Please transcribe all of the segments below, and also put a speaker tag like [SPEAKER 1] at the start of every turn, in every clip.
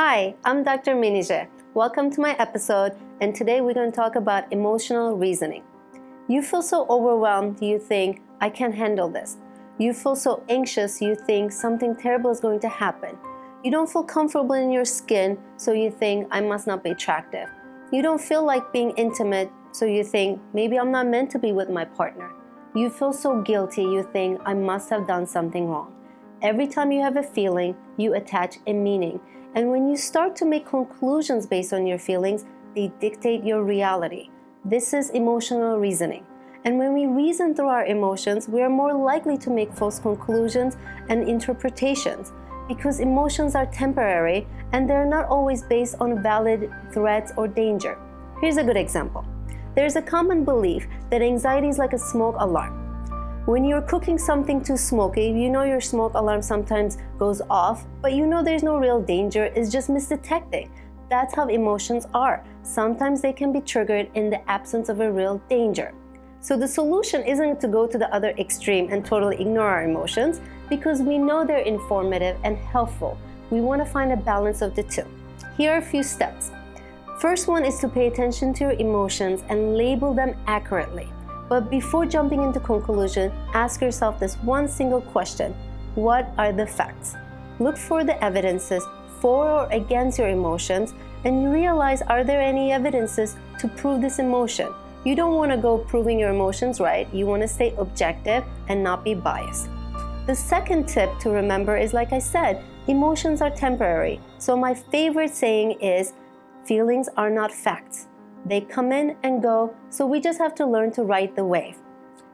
[SPEAKER 1] Hi, I'm Dr. Minije. Welcome to my episode, and today we're going to talk about emotional reasoning. You feel so overwhelmed, you think, I can't handle this. You feel so anxious, you think something terrible is going to happen. You don't feel comfortable in your skin, so you think, I must not be attractive. You don't feel like being intimate, so you think, maybe I'm not meant to be with my partner. You feel so guilty, you think, I must have done something wrong. Every time you have a feeling, you attach a meaning. And when you start to make conclusions based on your feelings, they dictate your reality. This is emotional reasoning. And when we reason through our emotions, we are more likely to make false conclusions and interpretations because emotions are temporary and they're not always based on valid threats or danger. Here's a good example. There's a common belief that anxiety is like a smoke alarm. When you're cooking something too smoky, you know your smoke alarm sometimes goes off, but you know there's no real danger, it's just misdetecting. That's how emotions are. Sometimes they can be triggered in the absence of a real danger. So the solution isn't to go to the other extreme and totally ignore our emotions because we know they're informative and helpful. We want to find a balance of the two. Here are a few steps. First one is to pay attention to your emotions and label them accurately. But before jumping into conclusion, ask yourself this one single question. What are the facts? Look for the evidences for or against your emotions and you realize, are there any evidences to prove this emotion? You don't want to go proving your emotions right. You want to stay objective and not be biased. The second tip to remember is, like I said, emotions are temporary. So my favorite saying is, feelings are not facts. They come in and go, so we just have to learn to ride the wave.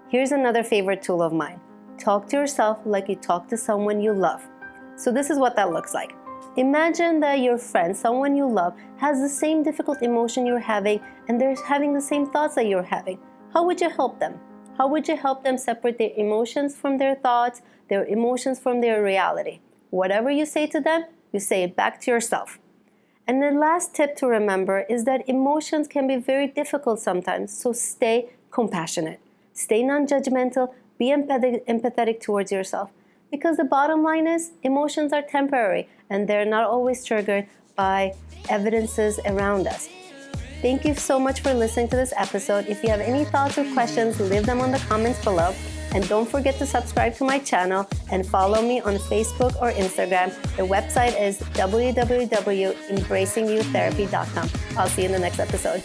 [SPEAKER 1] Here's another favorite tool of mine. Talk to yourself like you talk to someone you love. So this is what that looks like. Imagine that your friend, someone you love, has the same difficult emotion you're having and they're having the same thoughts that you're having. How would you help them? How would you help them separate their emotions from their thoughts, their emotions from their reality? Whatever you say to them, you say it back to yourself. And the last tip to remember is that emotions can be very difficult sometimes, so stay compassionate. Stay non-judgmental, be empathetic towards yourself. Because the bottom line is, emotions are temporary and they're not always triggered by evidences around us. Thank you so much for listening to this episode. If you have any thoughts or questions, leave them on the comments below. And don't forget to subscribe to my channel and follow me on Facebook or Instagram. The website is www.embracingyouTherapy.com. I'll see you in the next episode.